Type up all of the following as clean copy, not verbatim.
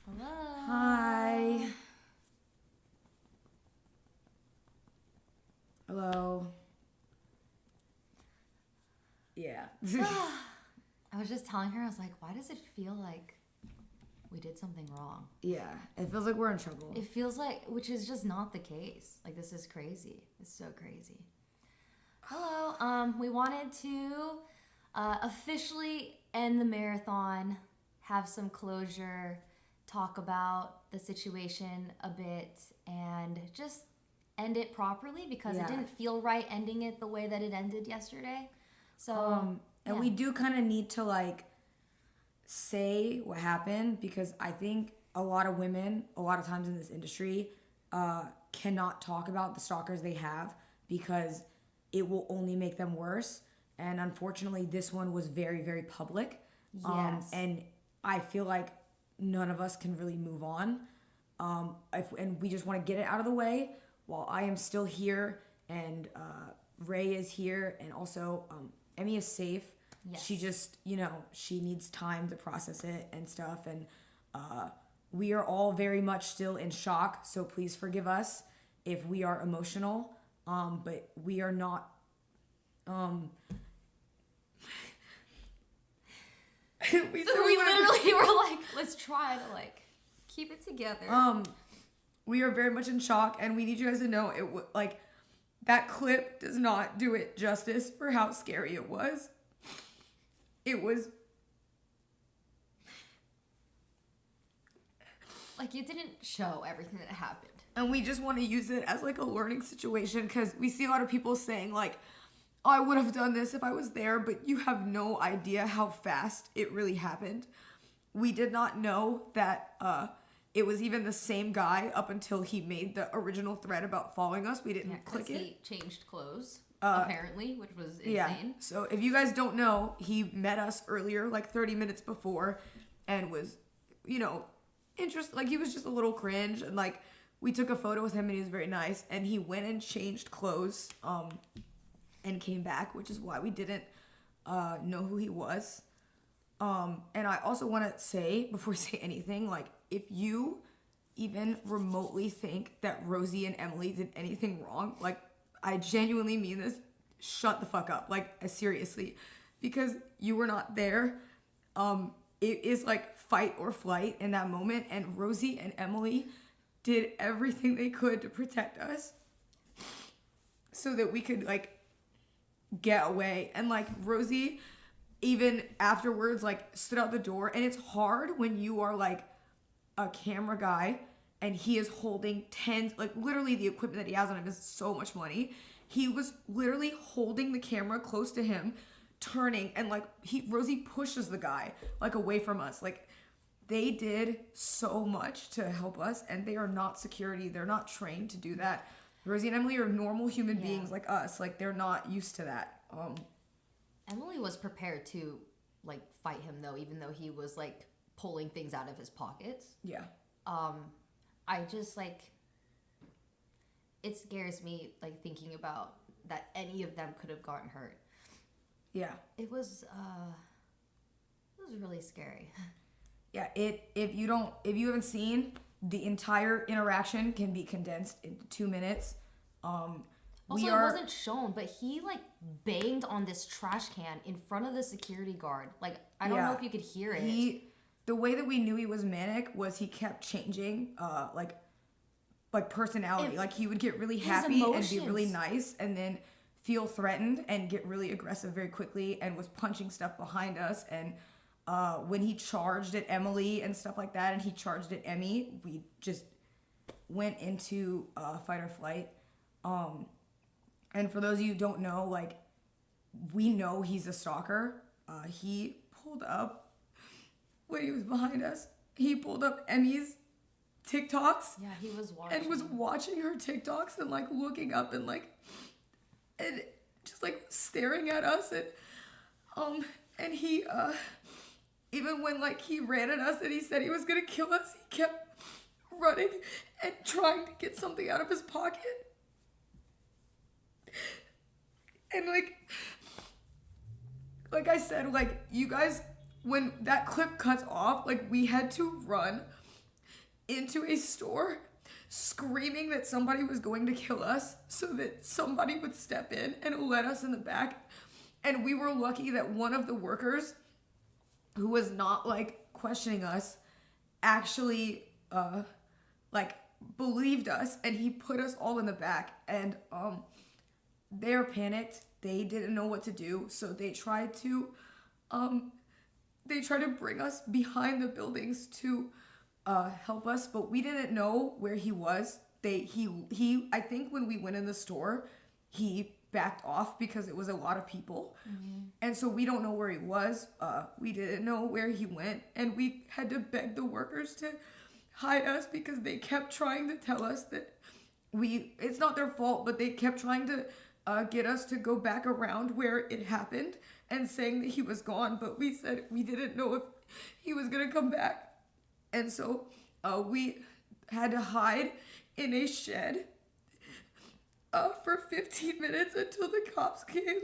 Hello. Hi. Hello. Yeah. I was just telling her, I was like, why does it feel like we did something wrong? Yeah, it feels like we're in trouble. It feels like, which is just not the case. Like, this is crazy. It's so crazy. Hello. We wanted to officially end the marathon, have some closure, talk about the situation a bit, and just end it properly because it didn't feel right ending it the way that it ended yesterday. So, and we do kind of need to like say what happened because I think a lot of women, a lot of times in this industry, cannot talk about the stalkers they have because it will only make them worse. And unfortunately, this one was very, very public. Yes. And I feel like none of us can really move on. And we just want to get it out of the way while I am still here and Ray is here and also Emmy is safe. Yes. She just, she needs time to process it and stuff. And we are all very much still in shock. So please forgive us if we are emotional. But we are not. We literally were like, let's try to like keep it together. We are very much in shock, and we need you guys to know that clip does not do it justice for how scary it was. It was like it didn't show everything that happened. And we just want to use it as like a learning situation because we see a lot of people saying like, oh, I would have done this if I was there, but you have no idea how fast it really happened. We did not know that it was even the same guy up until he made the original thread about following us. We didn't click it. He changed clothes, apparently, which was insane. Yeah. So if you guys don't know, he met us earlier, like 30 minutes before, and was, interested. Like he was just a little cringe, and like we took a photo with him, and he was very nice. And he went and changed clothes, and came back, which is why we didn't know who he was. And I also want to say, before we say anything, like, if you even remotely think that Rosie and Emily did anything wrong, like, I genuinely mean this, shut the fuck up. Like, seriously. Because you were not there. It is, like, fight or flight in that moment. And Rosie and Emily did everything they could to protect us so that we could, like, get away. And, like, Rosie even afterwards, like, stood out the door. And it's hard when you are, like, a camera guy and he is holding tens, like, literally the equipment that he has on him is so much money. He was literally holding the camera close to him, turning, and, like, Rosie pushes the guy, like, away from us. Like, they did so much to help us, and they are not security. They're not trained to do that. Rosie and Emily are normal human beings like us. Like, they're not used to that. Emily was prepared to, like, fight him, though, even though he was, like, pulling things out of his pockets. Yeah. I just, like, it scares me, like, thinking about that any of them could have gotten hurt. Yeah. It was really scary. Yeah, if you haven't seen, the entire interaction can be condensed into 2 minutes. Also, it wasn't shown, but he, like, banged on this trash can in front of the security guard. Like, I don't know if you could hear it. The way that we knew he was manic was he kept changing, like personality. Like, he would get really happy and be really nice, and then feel threatened and get really aggressive very quickly, and was punching stuff behind us. And when he charged at Emily and stuff like that, and he charged at Emmy, we just went into fight or flight. And for those of you who don't know, like, we know he's a stalker. He pulled up, when he was behind us, he pulled up Emmy's TikToks. Yeah, he was watching. And was watching her TikToks and, like, looking up and, like, and just, like, staring at us. And he, even when, like, he ran at us and he said he was gonna kill us, he kept running and trying to get something out of his pocket. And, like I said, like, you guys when that clip cuts off, like, we had to run into a store screaming that somebody was going to kill us so that somebody would step in and let us in the back. And we were lucky that one of the workers, who was not, like, questioning us, actually, like, believed us, and he put us all in the back. And they're panicked. They didn't know what to do, so they tried to bring us behind the buildings to help us, but we didn't know where he was. I think when we went in the store, he backed off because it was a lot of people. And so we don't know where he was. We didn't know where he went, and we had to beg the workers to hide us because they kept trying to tell us that it's not their fault, but they kept trying to get us to go back around where it happened and saying that he was gone, but we said we didn't know if he was gonna come back. And so we had to hide in a shed for 15 minutes until the cops came.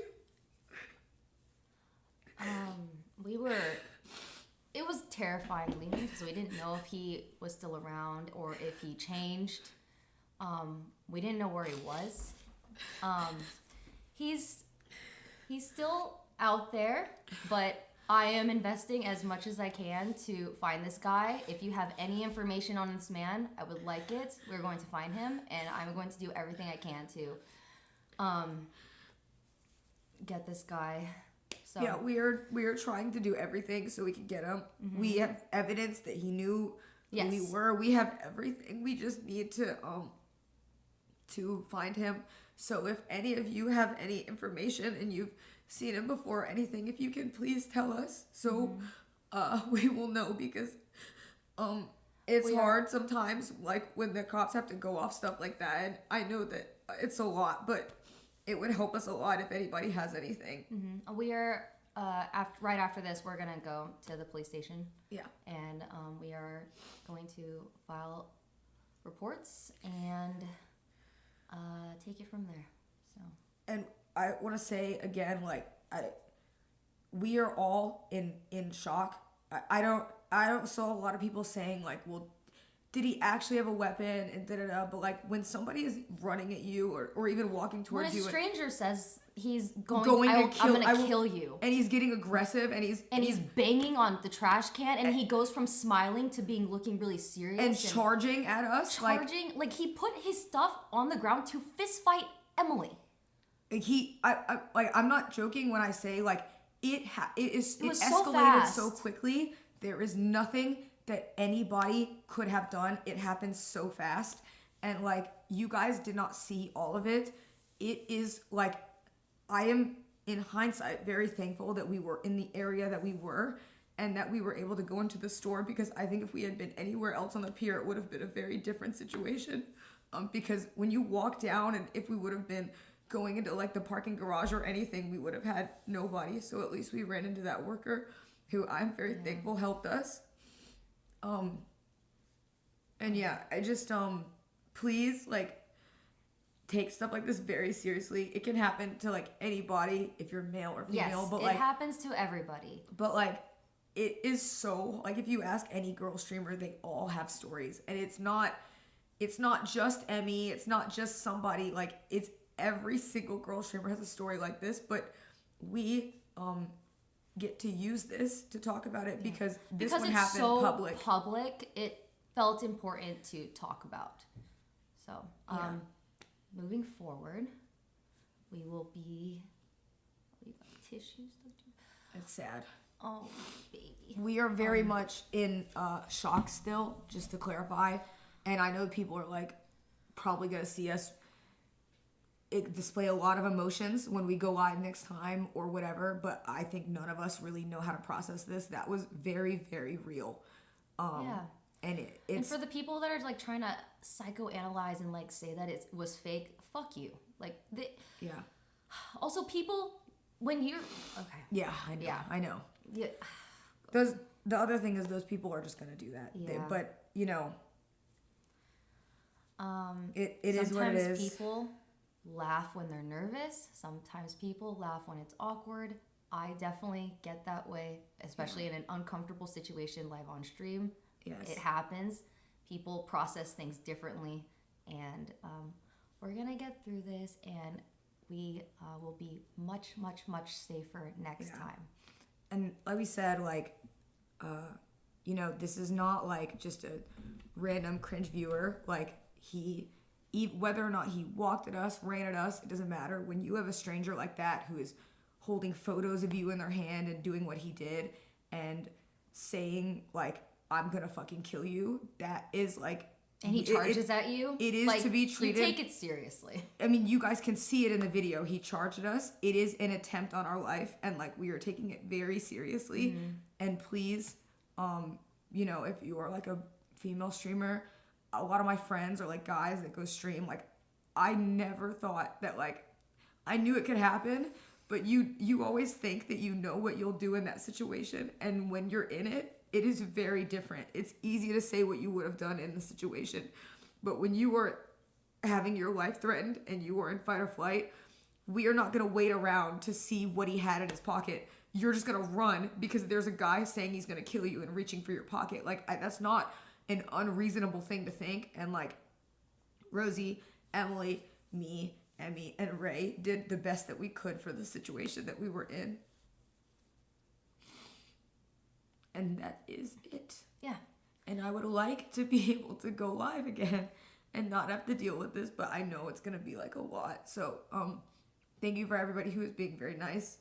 It was terrifying leaving because we didn't know if he was still around or if he changed. We didn't know where he was. He's still out there, but I am investing as much as I can to find this guy. If you have any information on this man, I would like it. We're going to find him, and I'm going to do everything I can to get this guy. So yeah, we are trying to do everything so we can get him. We have evidence that he knew who we were. We have everything. We just need to find him. So if any of you have any information and you've seen him before or anything, if you can please tell us so we will know, because it's hard sometimes, like when the cops have to go off stuff like that, and I know that it's a lot, but it would help us a lot if anybody has anything. We are right after this, we're gonna go to the police station. Yeah. And we are going to file reports and take it from there. So. And I want to say again, like, we are all in shock. I don't saw a lot of people saying like, well, did he actually have a weapon and da-da-da, but like when somebody is running at you or even walking towards you. When a stranger says he's I'm gonna kill you. And he's getting aggressive and he's banging on the trash can and he goes from smiling to looking really serious. And charging at us. Like he put his stuff on the ground to fist fight Emily. I'm not joking when I say like it escalated so fast. So quickly. There is nothing that anybody could have done. It happened so fast, and like you guys did not see all of it. It is like, I am in hindsight very thankful that we were in the area that we were and that we were able to go into the store, because I think if we had been anywhere else on the pier, it would have been a very different situation. Because when you walk down, and if we would have been going into like the parking garage or anything, we would have had nobody. So at least we ran into that worker who I'm very thankful helped us. And yeah, I just please like take stuff like this very seriously. It can happen to like anybody if you're male or female, but like it happens to everybody. But like it is so, like, if you ask any girl streamer, they all have stories, and it's not just Emmy, it's not just somebody, like it's every single girl streamer has a story like this. But we get to use this to talk about it because one happened so public. It felt important to talk about. So moving forward, we will be. You got tissues? It's sad. Oh, baby. We are very much in shock still, just to clarify. And I know people are like probably gonna see us display a lot of emotions when we go live next time or whatever, but I think none of us really know how to process this. That was very, very real. And it's... And for the people that are like trying to psychoanalyze and like say that it was fake, fuck you. Like Also, people, when you're okay. Yeah, I know. Yeah. I know. Yeah. The other thing is those people are just gonna do that. Yeah. But you know, it is what it is. Sometimes people laugh when they're nervous. Sometimes people laugh when it's awkward. I definitely get that way, especially in an uncomfortable situation live on stream. Yes. It happens. People process things differently, and we're gonna get through this, and we will be much, much, much safer next time. And like we said, like, you know, this is not like just a random cringe viewer. Like, whether or not he walked at us, ran at us, it doesn't matter. When you have a stranger like that who is holding photos of you in their hand and doing what he did and saying, like, I'm gonna fucking kill you, that is like... And he charges at you? It is like, to be treated... You take it seriously. I mean, you guys can see it in the video. He charged at us. It is an attempt on our life, and, like, we are taking it very seriously. Mm-hmm. And please, you know, if you are, like, a female streamer, a lot of my friends are, like, guys that go stream. Like, I never thought that, like... I knew it could happen, but you always think that you know what you'll do in that situation, and when you're in it, it is very different. It's easy to say what you would have done in the situation, but when you are having your life threatened and you are in fight or flight, we are not going to wait around to see what he had in his pocket. You're just going to run because there's a guy saying he's going to kill you and reaching for your pocket. Like, that's not an unreasonable thing to think. And, like, Rosie, Emily, me, Emmy, and Ray did the best that we could for the situation that we were in. And that is it. Yeah. And I would like to be able to go live again and not have to deal with this, but I know it's going to be like a lot. So, thank you for everybody who is being very nice.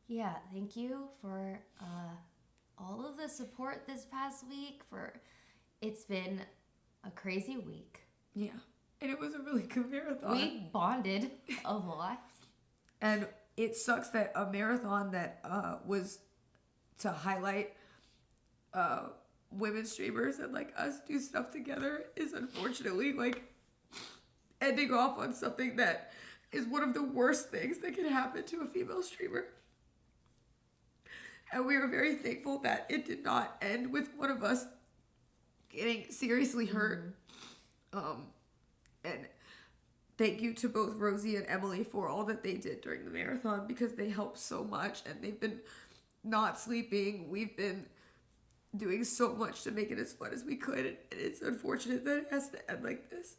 Yeah, thank you for all of the support this past week. It's been a crazy week. Yeah. And it was a really good marathon. We bonded a lot. And it sucks that a marathon that was to highlight women streamers and like us do stuff together is unfortunately like ending off on something that is one of the worst things that can happen to a female streamer. And we are very thankful that it did not end with one of us getting seriously hurt. And thank you to both Rosie and Emily for all that they did during the marathon, because they helped so much and they've been not sleeping. We've been doing so much to make it as fun as we could, and it's unfortunate that it has to end like this.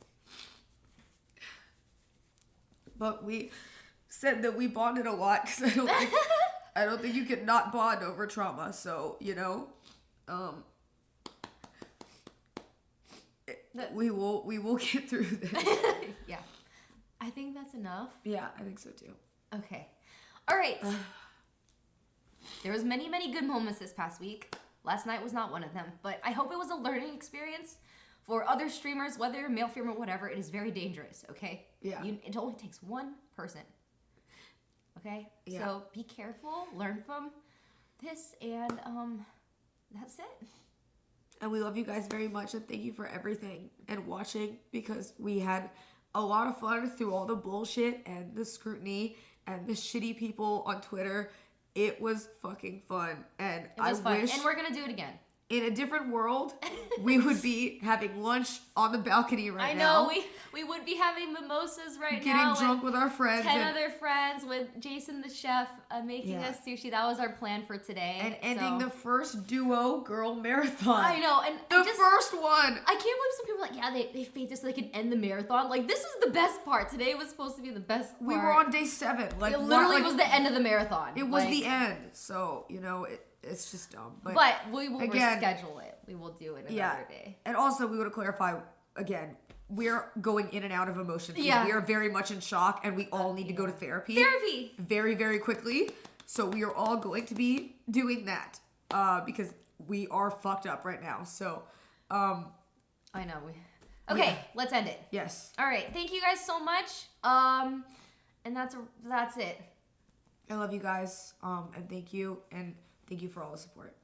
But we said that we bonded a lot, because I don't think you can not bond over trauma. So, you know, we will get through this. Yeah, I think that's enough. Yeah, I think so too. Okay, all right. There was many good moments this past week. Last night was not one of them, but I hope it was a learning experience for other streamers, whether you're male, female, whatever. It is very dangerous. Okay. Yeah. It only takes one person. Okay. Yeah. So be careful. Learn from this, and that's it. And we love you guys very much, and thank you for everything and watching, because we had a lot of fun through all the bullshit and the scrutiny and the shitty people on Twitter. It was fucking fun, and I wish... And we're gonna do it again. In a different world, we would be having lunch on the balcony right now. I know, we would be having mimosas now. Getting drunk with our friends. 10 other friends with Jason the chef making us sushi. That was our plan for today. And ending the first duo girl marathon. I know. And the first one. I can't believe some people are like, yeah, they faked it so they can end the marathon. Like, this is the best part. Today was supposed to be the best part. We were on day 7. Like, it literally was the end of the marathon. It was the end. So, you know, it's just dumb. But we will reschedule it. We will do it another day. And also, we want to clarify, again, we're going in and out of emotions. Yeah. We are very much in shock, and we all need to go to therapy. Very, very quickly. So we are all going to be doing that because we are fucked up right now. So, I know. Okay, let's end it. Yes. All right. Thank you guys so much. And that's it. I love you guys. And thank you. And thank you for all the support.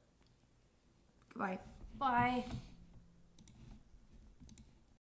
Goodbye. Bye.